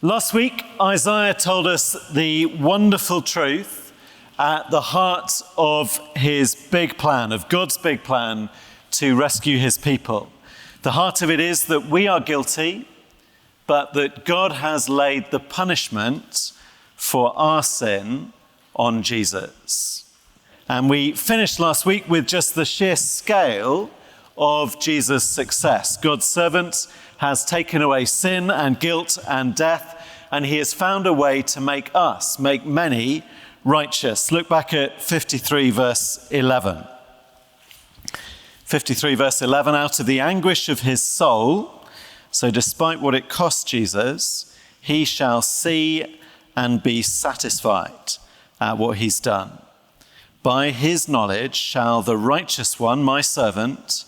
Last week, Isaiah told us the wonderful truth at the heart of his big plan, of God's big plan to rescue his people. The heart of it is that we are guilty, but that God has laid the punishment for our sin on Jesus. And we finished last week with just the sheer scale of Jesus' success. God's servant has taken away sin and guilt and death, and he has found a way to make many righteous. Look back at 53 verse 11. 53 verse 11, out of the anguish of his soul, so despite what it cost Jesus, he shall see and be satisfied at what he's done. By his knowledge shall the righteous one, my servant,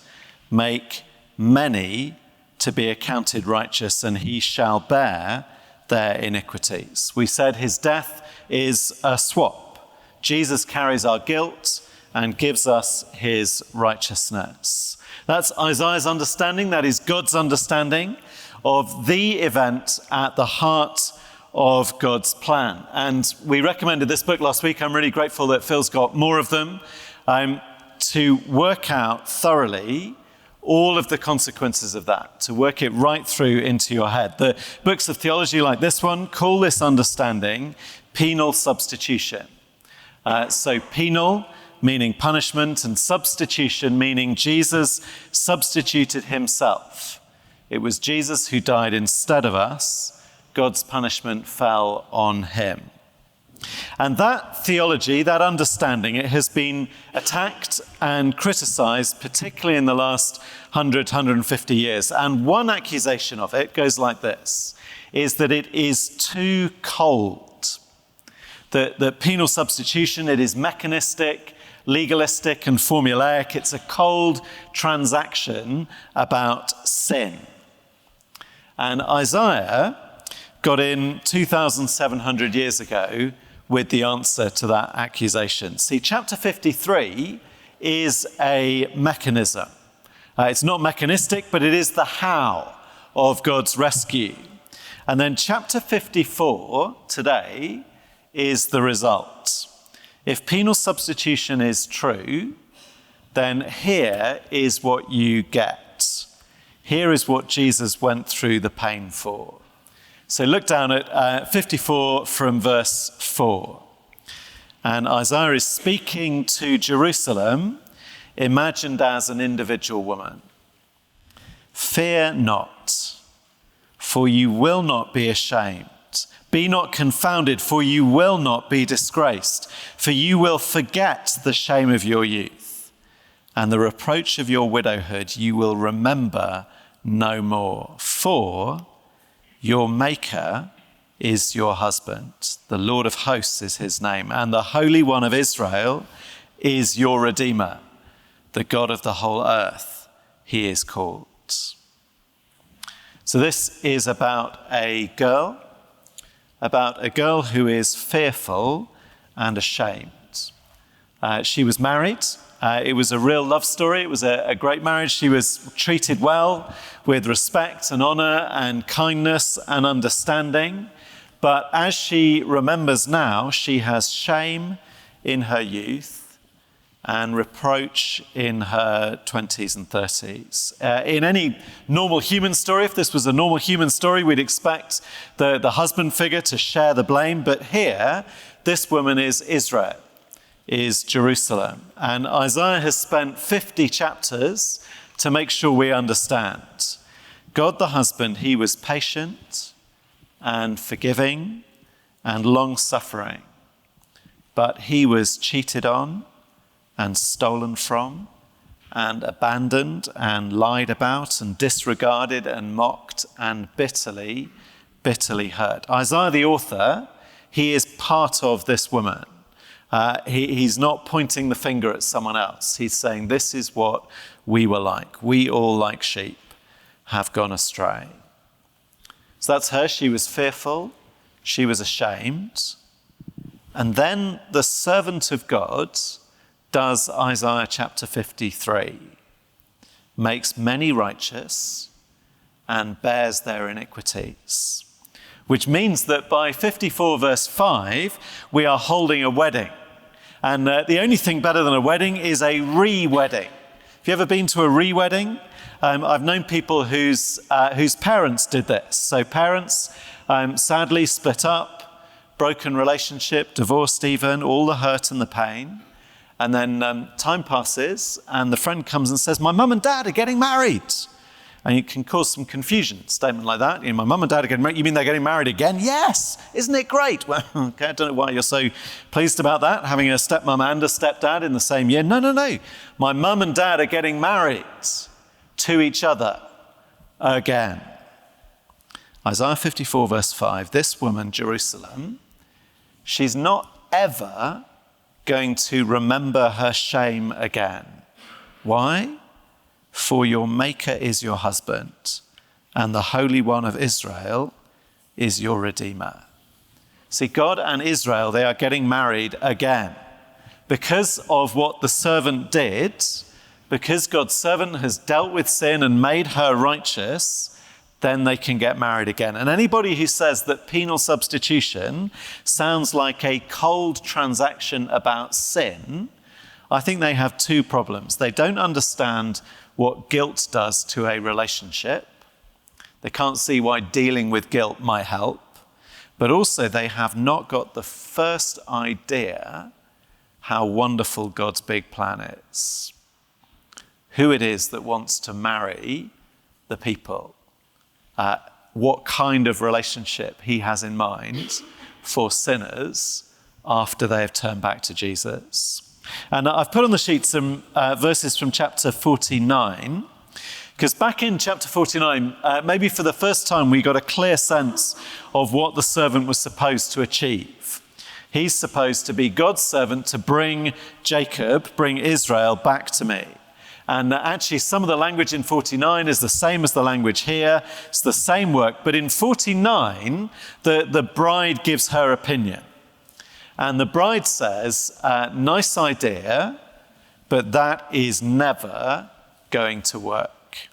make many to be accounted righteous, and he shall bear their iniquities. We said his death is a swap. Jesus carries our guilt and gives us his righteousness. That's Isaiah's understanding. That is God's understanding of the event at the heart of God's plan. And we recommended this book last week. I'm really grateful that Phil's got more of them to work out thoroughly all of the consequences of that, to work it right through into your head. The books of theology like this one call this understanding penal substitution. So penal meaning punishment, and substitution meaning Jesus substituted himself. It was Jesus who died instead of us. God's punishment fell on him. And that theology, that understanding, it has been attacked and criticized, particularly in the last 150 years. And one accusation of it goes like this, is that it is too cold. That penal substitution, it is mechanistic, legalistic and formulaic. It's a cold transaction about sin. And Isaiah got in 2,700 years ago with the answer to that accusation. See, chapter 53 is a mechanism. It's not mechanistic, but it is the how of God's rescue. And then chapter 54 today is the result. If penal substitution is true, then here is what you get. Here is what Jesus went through the pain for. So look down at 54 from verse 4. And Isaiah is speaking to Jerusalem, imagined as an individual woman. Fear not, for you will not be ashamed. Be not confounded, for you will not be disgraced. For you will forget the shame of your youth, and the reproach of your widowhood you will remember no more. For your Maker is your husband. The Lord of hosts is his name, and the Holy One of Israel is your Redeemer. The God of the whole earth, he is called. So this is about a girl who is fearful and ashamed. She was married. It was a real love story. It was a great marriage. She was treated well with respect and honor and kindness and understanding. But as she remembers now, she has shame in her youth and reproach in her 20s and 30s. In any normal human story, if this was a normal human story, we'd expect the husband figure to share the blame. But here, this woman is Israel, is Jerusalem. And Isaiah has spent 50 chapters to make sure we understand. God the husband, he was patient and forgiving and long-suffering. But he was cheated on and stolen from and abandoned and lied about and disregarded and mocked and bitterly, bitterly hurt. Isaiah the author, he is part of this woman. He's not pointing the finger at someone else. He's saying this is what we were like. We all, like sheep, have gone astray. So that's her. She was fearful. She was ashamed. And then the servant of God does Isaiah chapter 53, makes many righteous and bears their iniquities. which means that by 54 verse 5, we are holding a wedding. And the only thing better than a wedding is a re-wedding. Have you ever been to a re-wedding? I've known people whose parents did this. So parents sadly split up, broken relationship, divorced even, all the hurt and the pain. And then time passes and the friend comes and says, my mum and dad are getting married. And it can cause some confusion, a statement like that. My mum and dad are getting married. You mean they're getting married again? Yes. Isn't it great? Well, okay, I don't know why you're so pleased about that, having a stepmum and a stepdad in the same year. No. My mum and dad are getting married to each other again. Isaiah 54 verse 5, this woman, Jerusalem, she's not ever going to remember her shame again. Why? For your Maker is your husband, and the Holy One of Israel is your Redeemer. See, God and Israel, they are getting married again. Because of what the servant did, because God's servant has dealt with sin and made her righteous, then they can get married again. And anybody who says that penal substitution sounds like a cold transaction about sin, I think they have two problems. They don't understand what guilt does to a relationship. They can't see why dealing with guilt might help. But also they have not got the first idea how wonderful God's big plan is. Who it is that wants to marry the people. What kind of relationship he has in mind for sinners after they have turned back to Jesus. And I've put on the sheet some verses from chapter 49, because back in chapter 49, maybe for the first time, we got a clear sense of what the servant was supposed to achieve. He's supposed to be God's servant to bring Israel back to me. And actually, some of the language in 49 is the same as the language here. It's the same work. But in 49, the bride gives her opinion. And the bride says, nice idea, but that is never going to work.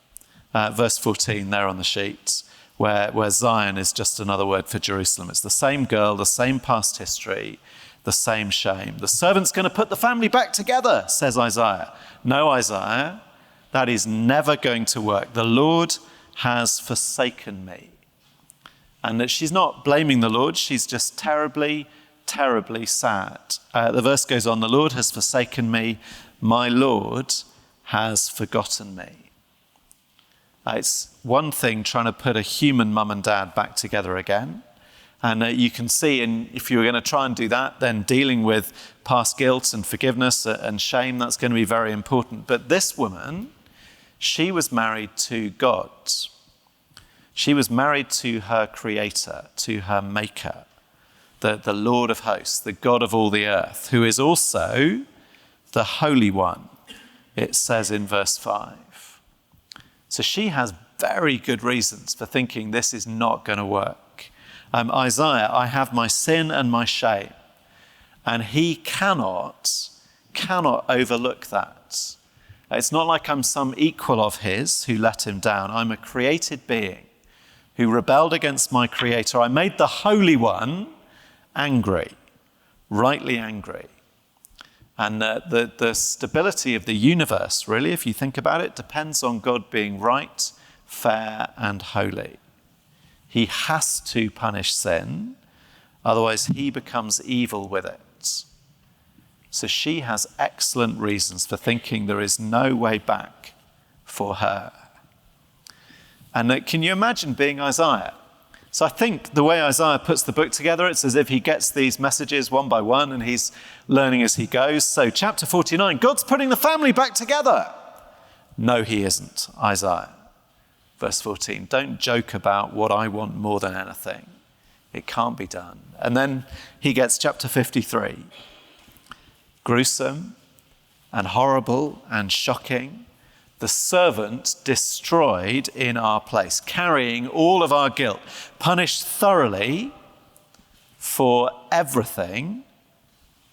Verse 14 there on the sheet, where Zion is just another word for Jerusalem. It's the same girl, the same past history, the same shame. The servant's going to put the family back together, says Isaiah. No, Isaiah, that is never going to work. The Lord has forsaken me. And that she's not blaming the Lord, she's just terribly sad. The verse goes on, the Lord has forsaken me, my Lord has forgotten me. It's one thing trying to put a human mum and dad back together again. And you can see, and if you were going to try and do that, then dealing with past guilt and forgiveness and shame, that's going to be very important. But this woman, she was married to God. She was married to her creator, to her maker, the Lord of hosts, the God of all the earth, who is also the Holy One, it says in verse 5. So she has very good reasons for thinking this is not going to work. Isaiah, I have my sin and my shame, and he cannot overlook that. It's not like I'm some equal of his who let him down. I'm a created being who rebelled against my creator. I made the Holy One angry, rightly angry. And the stability of the universe, really, if you think about it, depends on God being right, fair, and holy. He has to punish sin, otherwise he becomes evil with it. So she has excellent reasons for thinking there is no way back for her. And can you imagine being Isaiah? So I think the way Isaiah puts the book together, it's as if he gets these messages one by one and he's learning as he goes. So chapter 49, God's putting the family back together. No, he isn't, Isaiah. Verse 14, don't joke about what I want more than anything. It can't be done. And then he gets chapter 53. Gruesome and horrible and shocking. The servant destroyed in our place, carrying all of our guilt, punished thoroughly for everything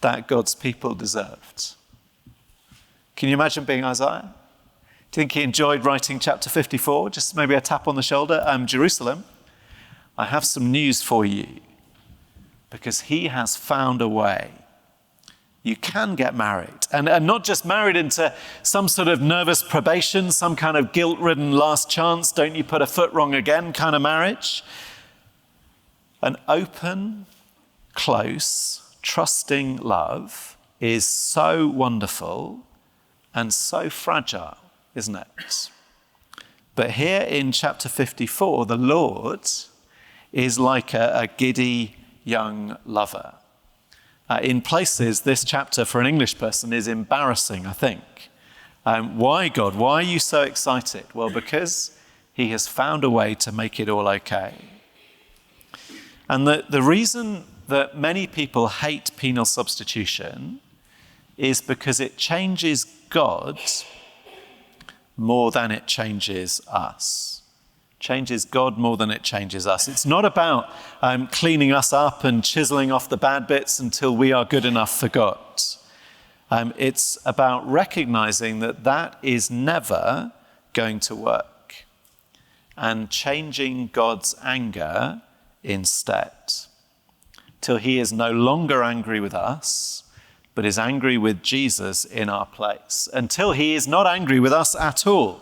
that God's people deserved. Can you imagine being Isaiah? Do you think he enjoyed writing chapter 54? Just maybe a tap on the shoulder. Jerusalem, I have some news for you, because he has found a way. You can get married, and not just married into some sort of nervous probation, some kind of guilt-ridden last chance, don't you put a foot wrong again kind of marriage. An open, close, trusting love is so wonderful and so fragile, isn't it? But here in chapter 54, the Lord is like a giddy young lover. In places, this chapter for an English person is embarrassing, I think. Why, God? Why are you so excited? Well, because he has found a way to make it all okay. And the reason that many people hate penal substitution is because it changes God more than it changes us. Changes God more than it changes us. It's not about cleaning us up and chiseling off the bad bits until we are good enough for God. It's about recognizing that that is never going to work and changing God's anger instead, till he is no longer angry with us, but is angry with Jesus in our place, until he is not angry with us at all,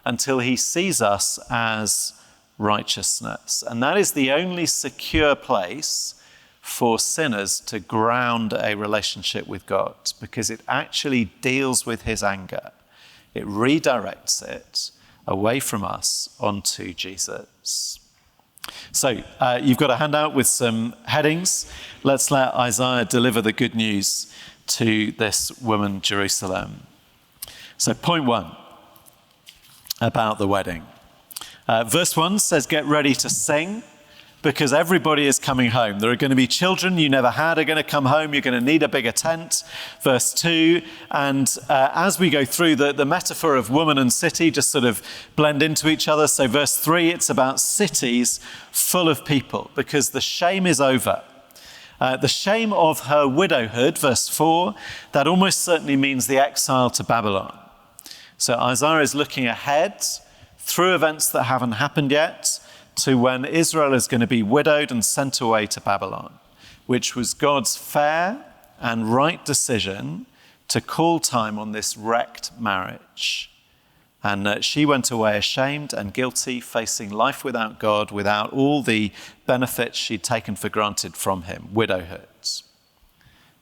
until he sees us as righteousness. And that is the only secure place for sinners to ground a relationship with God, because it actually deals with his anger. It redirects it away from us onto Jesus. So you've got a handout with some headings. Let's let Isaiah deliver the good news to this woman, Jerusalem. So point 1. About the wedding. Verse 1 says, get ready to sing, because everybody is coming home. There are going to be children you never had are going to come home. You're going to need a bigger tent. Verse 2, and as we go through, the metaphor of woman and city just sort of blend into each other. So verse 3, it's about cities full of people, because the shame is over. The shame of her widowhood, verse 4, that almost certainly means the exile to Babylon. So Isaiah is looking ahead through events that haven't happened yet to when Israel is going to be widowed and sent away to Babylon, which was God's fair and right decision to call time on this wrecked marriage. And she went away ashamed and guilty, facing life without God, without all the benefits she'd taken for granted from him, widowhood.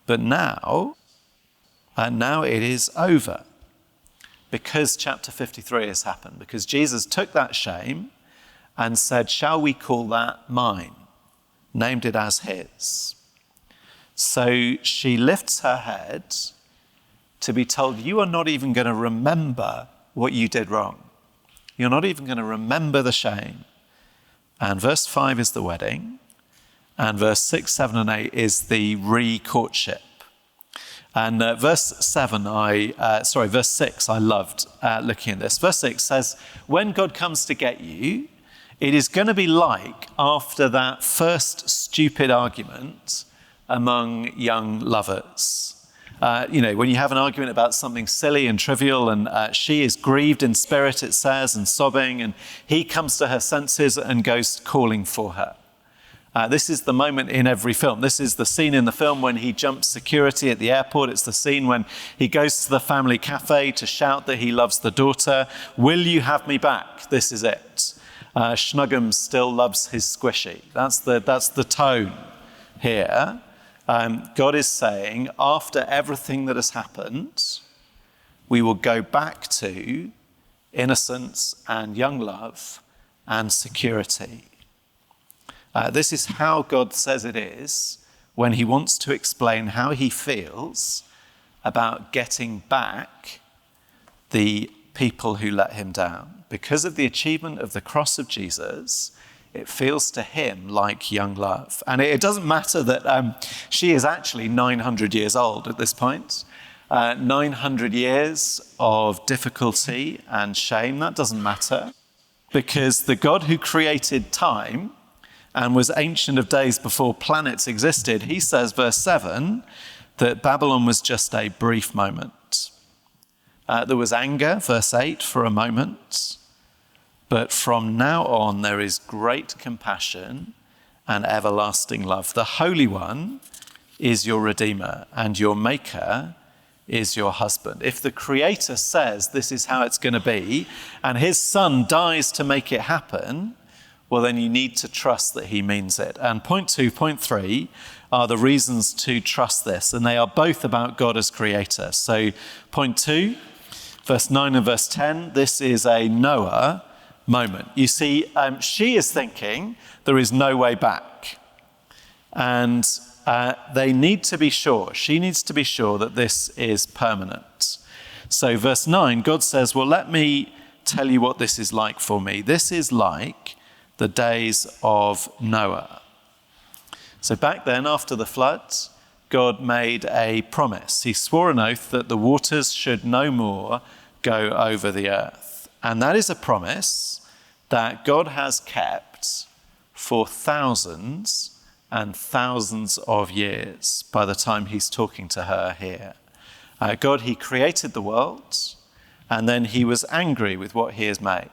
But now it is over. Because chapter 53 has happened, because Jesus took that shame and said, shall we call that mine? Named it as his. So she lifts her head to be told, you are not even going to remember what you did wrong. You're not even going to remember the shame. And verse 5 is the wedding. And verse 6, 7, and 8 is the re-courtship. And verse 6, I loved looking at this. Verse 6 says, when God comes to get you, it is going to be like after that first stupid argument among young lovers. When you have an argument about something silly and trivial, and she is grieved in spirit, it says, and sobbing, and he comes to her senses and goes calling for her. This is the moment in every film. This is the scene in the film when he jumps security at the airport. It's the scene when he goes to the family cafe to shout that he loves the daughter. Will you have me back? This is it. Schnuggum still loves his squishy. That's the tone here. God is saying, after everything that has happened, we will go back to innocence and young love and security. This is how God says it is when he wants to explain how he feels about getting back the people who let him down. Because of the achievement of the cross of Jesus, it feels to him like young love. And it doesn't matter that she is actually 900 years old at this point. 900 years of difficulty and shame, that doesn't matter. Because the God who created time and was ancient of days before planets existed, he says, verse 7, that Babylon was just a brief moment. There was anger, verse 8, for a moment. But from now on, there is great compassion and everlasting love. The Holy One is your Redeemer, and your Maker is your husband. If the Creator says this is how it's going to be, and his Son dies to make it happen, well, then you need to trust that he means it. And point 2, point 3 are the reasons to trust this, and they are both about God as Creator. So point 2, verse 9 and verse 10, this is a Noah moment. You see, she is thinking there is no way back. And they need to be sure. She needs to be sure that this is permanent. So verse 9, God says, well, let me tell you what this is like for me. This is like the days of Noah. So back then, after the flood, God made a promise. He swore an oath that the waters should no more go over the earth. And that is a promise that God has kept for thousands and thousands of years by the time he's talking to her here. God, he created the world, and then he was angry with what he has made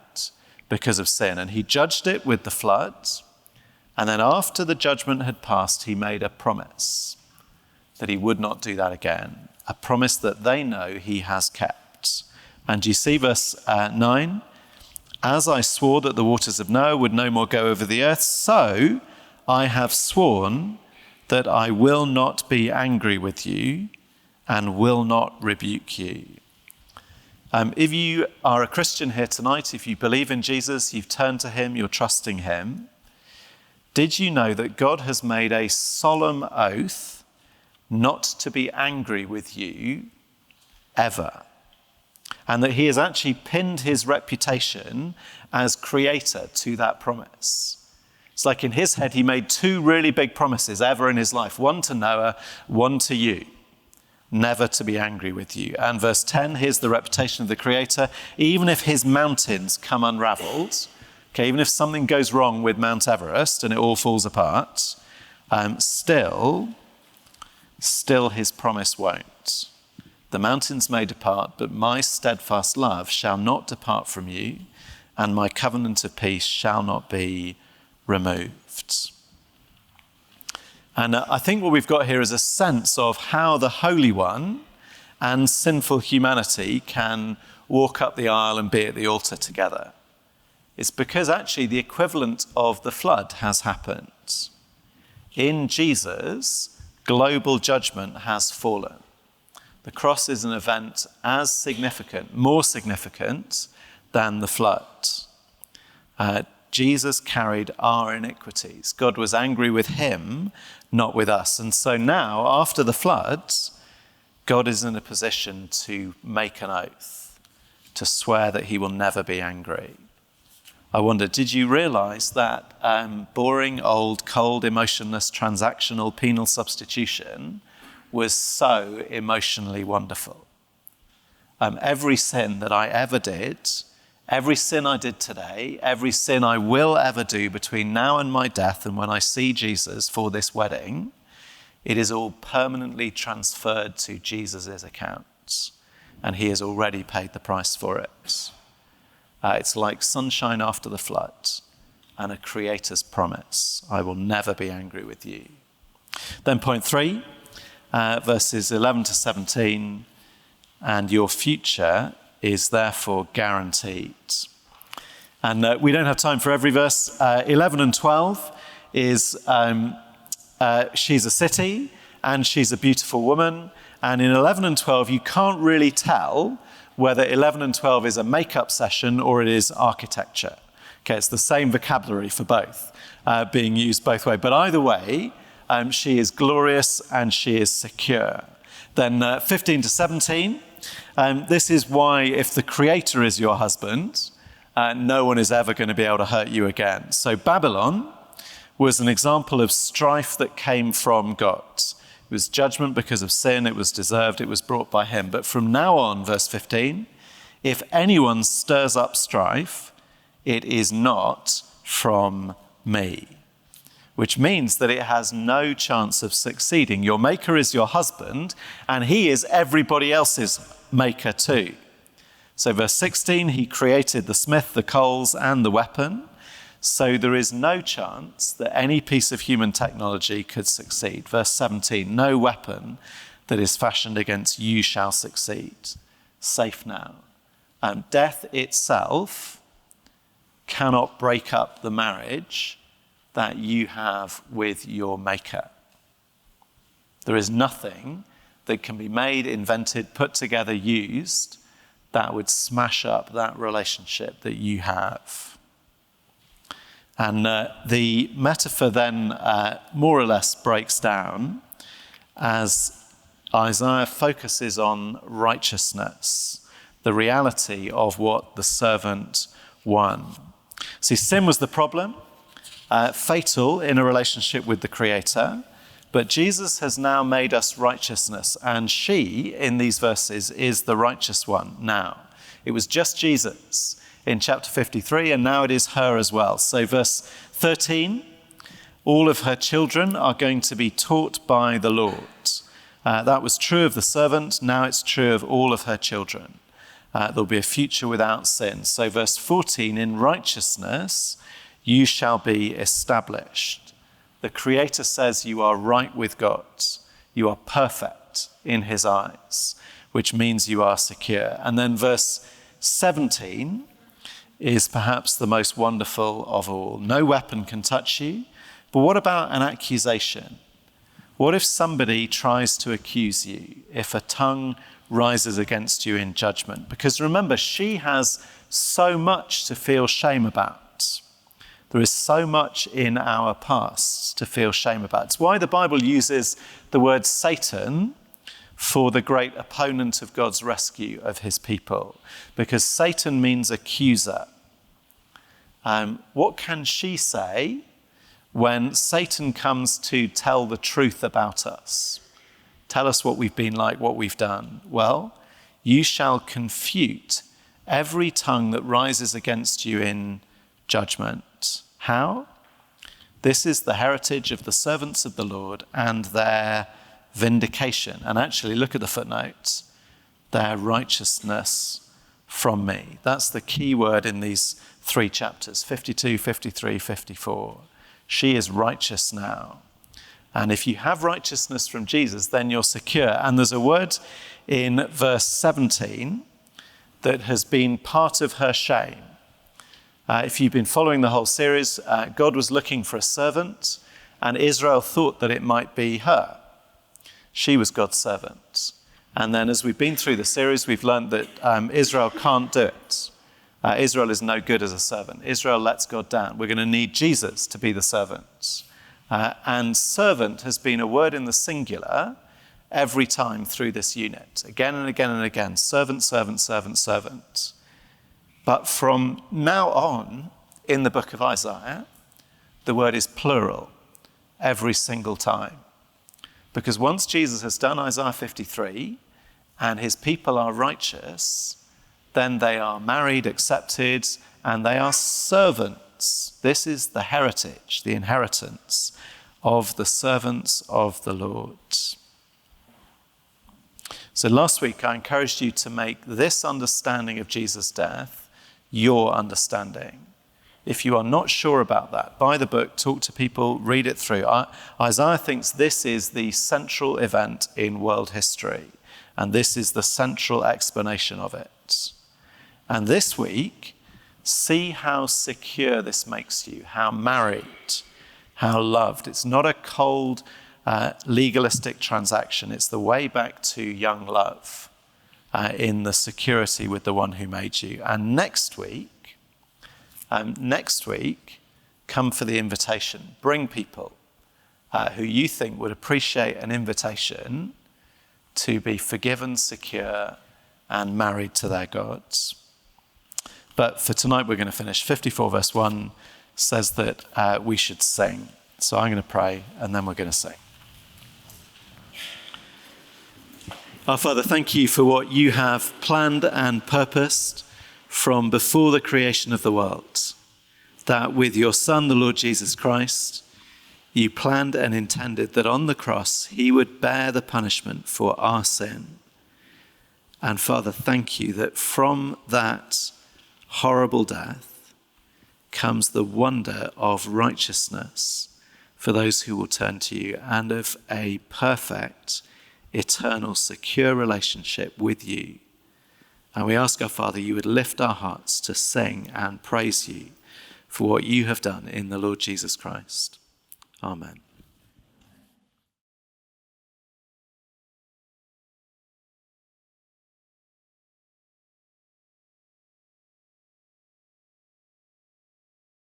because of sin, and he judged it with the flood. And then after the judgment had passed, he made a promise that he would not do that again, a promise that they know he has kept. And you see verse 9, as I swore that the waters of Noah would no more go over the earth, so I have sworn that I will not be angry with you and will not rebuke you. If you are a Christian here tonight, if you believe in Jesus, you've turned to him, you're trusting him, did you know that God has made a solemn oath not to be angry with you ever? And that he has actually pinned his reputation as creator to that promise. It's like in his head, he made 2 really big promises ever in his life. One to Noah, one to you. Never to be angry with you. And verse 10, here's the reputation of the Creator. Even if his mountains come unraveled, okay, even if something goes wrong with Mount Everest and it all falls apart, still his promise won't. The mountains may depart, but my steadfast love shall not depart from you, and my covenant of peace shall not be removed. And I think what we've got here is a sense of how the Holy One and sinful humanity can walk up the aisle and be at the altar together. It's because actually the equivalent of the flood has happened. In Jesus, global judgment has fallen. The cross is an event as significant, more significant than the flood. Jesus carried our iniquities. God was angry with him, not with us. And so now, after the flood, God is in a position to make an oath, to swear that he will never be angry. I wonder, did you realize that boring, old, cold, emotionless, transactional penal substitution was so emotionally wonderful? Every sin that I ever did, every sin I did today, every sin I will ever do between now and my death and when I see Jesus for this wedding, it is all permanently transferred to Jesus' account, and he has already paid the price for it. It's like sunshine after the flood and a creator's promise. I will never be angry with you. Then point 3, verses 11 to 17, and your future is therefore guaranteed. And we don't have time for every verse. 11 and 12 is she's a city and she's a beautiful woman. And in 11 and 12, you can't really tell whether 11 and 12 is a makeup session or it is architecture. Okay, it's the same vocabulary for both, being used both ways. But either way, she is glorious and she is secure. Then 15 to 17, this is why if the Creator is your husband, no one is ever going to be able to hurt you again. So Babylon was an example of strife that came from God. It was judgment because of sin. It was deserved. It was brought by him. But from now on, verse 15, if anyone stirs up strife, it is not from me. Which means that it has no chance of succeeding. Your maker is your husband, and he is everybody else's maker too. So verse 16, he created the smith, the coals, and the weapon. So there is no chance that any piece of human technology could succeed. Verse 17, no weapon that is fashioned against you shall succeed. Safe now. Death itself cannot break up the marriage that you have with your maker. There is nothing that can be made, invented, put together, used that would smash up that relationship that you have. And the metaphor then more or less breaks down as Isaiah focuses on righteousness, the reality of what the servant won. See, sin was the problem, fatal in a relationship with the Creator, but Jesus has now made us righteousness, and she, in these verses, is the righteous one now. It was just Jesus in chapter 53, and now it is her as well. So verse 13, all of her children are going to be taught by the Lord. That was true of the servant, now it's true of all of her children. There'll be a future without sin. So verse 14, in righteousness you shall be established. The Creator says you are right with God. You are perfect in his eyes, which means you are secure. And then verse 17 is perhaps the most wonderful of all. No weapon can touch you. But what about an accusation? What if somebody tries to accuse you? If a tongue rises against you in judgment? Because remember, she has so much to feel shame about. There is so much in our past to feel shame about. It's why the Bible uses the word Satan for the great opponent of God's rescue of his people, because Satan means accuser. What can she say when Satan comes to tell the truth about us? Tell us what we've been like, what we've done. Well, you shall confute every tongue that rises against you in judgment. How? This is the heritage of the servants of the Lord and their vindication. And actually, look at the footnotes. Their righteousness from me. That's the key word in these 3 chapters, 52, 53, 54. She is righteous now. And if you have righteousness from Jesus, then you're secure. And there's a word in verse 17 that has been part of her shame. If you've been following the whole series, God was looking for a servant, and Israel thought that it might be her. She was God's servant. And then as we've been through the series, we've learned that Israel can't do it. Israel is no good as a servant. Israel lets God down. We're going to need Jesus to be the servant. And servant has been a word in the singular every time through this unit. Again and again and again. Servant, servant, servant, servant. But from now on, in the book of Isaiah, the word is plural every single time. Because once Jesus has done Isaiah 53 and his people are righteous, then they are married, accepted, and they are servants. This is the heritage, the inheritance of the servants of the Lord. So last week I encouraged you to make this understanding of Jesus' death your understanding. If you are not sure about that, buy the book, talk to people, read it through. Isaiah thinks this is the central event in world history, and this is the central explanation of it. And this week, see how secure this makes you, how married, how loved. It's not a cold, legalistic transaction. It's the way back to young love in the security with the one who made you. And next week, come for the invitation. Bring people who you think would appreciate an invitation to be forgiven, secure, and married to their gods. But for tonight, we're going to finish. 54 verse 1 says that we should sing. So I'm going to pray, and then we're going to sing. Our Father, thank you for what you have planned and purposed from before the creation of the world, that with your Son, the Lord Jesus Christ, you planned and intended that on the cross he would bear the punishment for our sin, And Father, thank you that from that horrible death comes the wonder of righteousness for those who will turn to you, and of a perfect, eternal, secure relationship with you. And we ask our Father, you would lift our hearts to sing and praise you for what you have done in the Lord Jesus Christ. Amen.